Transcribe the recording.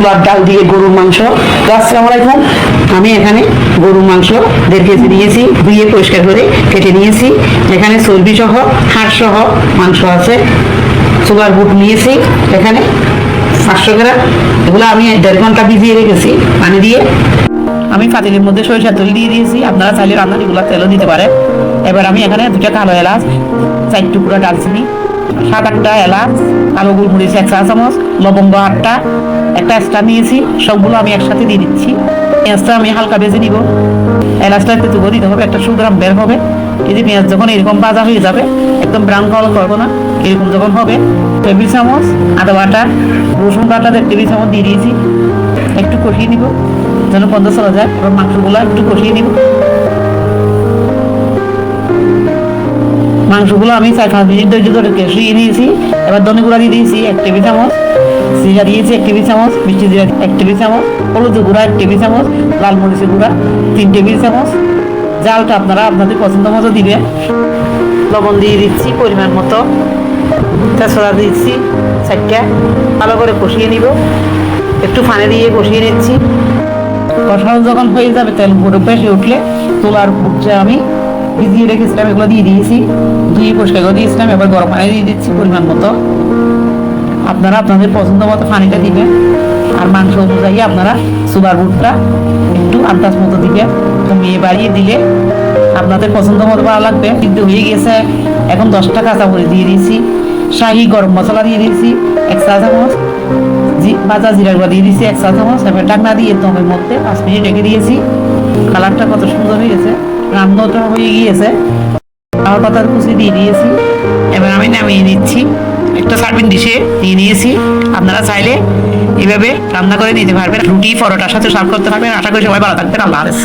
ছোলার ডাল দিয়ে গরুর মাংস। তো আসসালামু আলাইকুম, আমি এখানে গরুর মাংস 1.5 কেজি নিয়েছি, ধুয়ে পরিষ্কার করে কেটে নিয়েছি। এখানে চর্বি সহ হাড় সহ মাংস আছে। ছোলার বুট নিয়েছি এখানে 500 গ্রাম। এগুলো আমি 1.5 ঘন্টা ভিজিয়ে রেখেছি পানি দিয়ে। আমি পাতিলের মধ্যে সরিষার তেল দিয়ে দিয়েছি, আপনারা চাইলে রান্নার এগুলো তেলও দিতে পারেন। এবার আমি এখানে 2টা কালো এলাচ, 4 টুকরা দারচিনি, 7-8টা এলাচ, কালো গোলমরিচ 1 চা চামচ, লবঙ্গ 8টা, একটা স্টার নিয়েছি। সবগুলো আমি একসাথে দিয়ে দিচ্ছি। পেঁয়াজটা আমি হালকা ভেজে নিব। এলাচটা একটু তুবো দিতে হবে, একটা সুগ্রাম বের হবে। এই যে পেঁয়াজ যখন এরকম ভাজা হয়ে যাবে, একদম ব্রাউন কালার করবো না, এরকম যখন হবে, টেবিল চামচ আদা বাটা, রসুন বাটা 1 টেবিল চামচ দিয়ে দিয়েছি। একটু কষিয়ে নিব যেন গন্ধ চলে যায়। এবার মাংসগুলো একটু কষিয়ে নিব। মাংসগুলো আমি 4-5 মিনিট ধরে কষিয়ে নিয়েছি। এবার ধনে গুঁড়া দিয়ে দিয়েছি 1 টেবিল চামচ, জিরা দিয়েছি 1 টেবিল চামচ, মিষ্টি জিরা 1 টেবিল চামচ, হলুদ গুঁড়া 1 টেবিল চামচ, লাল মরিচের গুঁড়া 3 টেবিল চামচ। জালটা আপনারা আপনাদের পছন্দ মতো দিবেন। লবণ দিয়ে দিচ্ছি পরিমাণ মতো, তেজপাতা দিচ্ছি 4টা। ভালো করে কষিয়ে নিব, একটু পানি দিয়ে কষিয়ে নিচ্ছি। কষানো যখন হয়ে যাবে, তেল উপরে ভেসে উঠলে ছোলার বুটটা আমি ভিজিয়ে রেখেছিলাম এগুলো দিয়ে দিয়েছি, ধুয়ে পরিষ্কার করে দিয়েছিলাম। এবার গরম পানি দিয়ে দিচ্ছি পরিমাণ মতো। আপনারা আপনাদের পছন্দ মতো পানিটা দিবেন, আর মাংস অনুযায়ী আপনারা ছোলার বুটটা একটু আন্দাজ মতো দিবেন। কমিয়ে বাড়িয়ে দিলে আপনাদের পছন্দ মতো ভালো লাগবে। কিন্তু হয়ে গেছে। এখন 10টা কাঁচামরিচ দিয়ে দিয়েছি, শাহি গরম মশলা দিয়ে দিয়েছি 1 চা চামচ, ভাজা জিরা গুঁড়া দিয়ে দিয়েছি 1 চা চামচ। এবার ঢাকনা দিয়ে দমের মধ্যে 5 মিনিট রেখে দিয়েছি। কালারটা কত সুন্দর হয়েছে, রান্নাটা হয়ে গিয়েছে। আমার পাতার কুচি দিয়ে দিয়েছি। এবার আমি নামিয়ে নিচ্ছি, একটা সার্ভিং ডিশে দিয়ে নিয়েছি। আপনারা চাইলে এভাবে রান্না করে নিতে পারবেন, রুটি পরোটার সাথে সার্ভ করতে পারবেন। আশা করি সবাই ভালো থাকবেন। আল্লাহ হাফেজ।